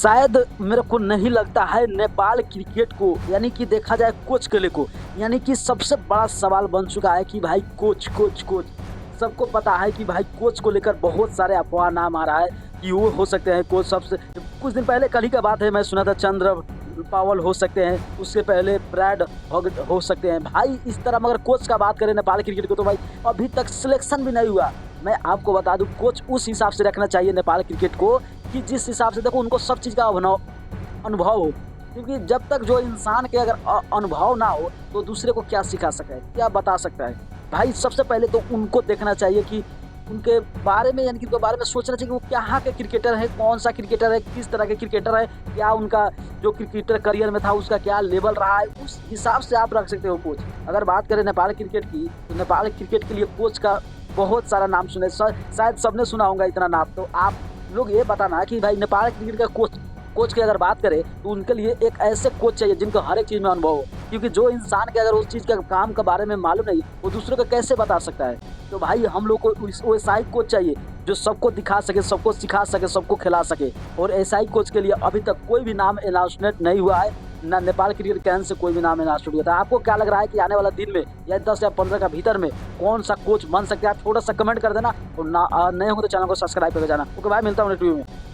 शायद मेरे को नहीं लगता है नेपाल क्रिकेट को यानी कि देखा जाए कोच के लिए को यानी कि सबसे बड़ा सवाल बन चुका है कि भाई कोच कोच कोच। सबको पता है कि भाई कोच को लेकर बहुत सारे अफवाह नाम आ रहा है कि वो हो सकते हैं कोच। सबसे कुछ दिन पहले कल ही का बात है, मैं सुना था चंद्र पावल हो सकते हैं, उससे पहले ब्रैड हॉग हो सकते हैं भाई इस तरह। मगर कोच का बात करें नेपाल क्रिकेट को तो भाई अभी तक सिलेक्शन भी नहीं हुआ। मैं आपको बता दूं कोच उस हिसाब से रखना चाहिए नेपाल क्रिकेट को कि जिस हिसाब से देखो उनको सब चीज़ का अनुभव हो, क्योंकि जब तक जो इंसान के अगर अनुभव ना हो तो दूसरे को क्या सिखा सकता है, क्या बता सकता है। भाई सबसे पहले तो उनको देखना चाहिए कि उनके बारे में यानी कि उनके बारे में सोचना चाहिए कि वो कहाँ के क्रिकेटर है, कौन सा क्रिकेटर है, किस तरह के क्रिकेटर है, क्या उनका जो क्रिकेटर करियर में था उसका क्या लेवल रहा है, उस हिसाब से आप रख सकते हो कोच। अगर बात करें नेपाल क्रिकेट की तो नेपाल क्रिकेट के लिए कोच का बहुत सारा नाम सुने, शायद सबने सुना होगा इतना नाम। तो आप लोग ये बताना कि भाई नेपाल क्रिकेट का कोच की अगर बात करें तो उनके लिए एक ऐसे कोच चाहिए जिनको हर एक चीज़ में अनुभव हो, क्योंकि जो इंसान के अगर उस चीज़ के काम के बारे में मालूम नहीं वो दूसरों को कैसे बता सकता है। तो भाई हम लोग को वैसा ही कोच चाहिए जो सबको दिखा सके, सबको सिखा सके, सबको खिला सके। और ऐसा ही कोच के लिए अभी तक कोई भी नाम अनाउंसमेंट नहीं हुआ है, ना नेपाल क्रिकेट कैन से कोई भी नाम अनाउंसमेंट हुआ था। आपको क्या लग रहा है कि आने वाला दिन में या 10 या 15 का भीतर में कौन सा कोच बन सकते हैं, आप थोड़ा सा कमेंट कर देना। और नए हो तो चैनल को सब्सक्राइब करके जाना। ओके भाई, मिलता हूँ नेक्स्ट वीडियो में।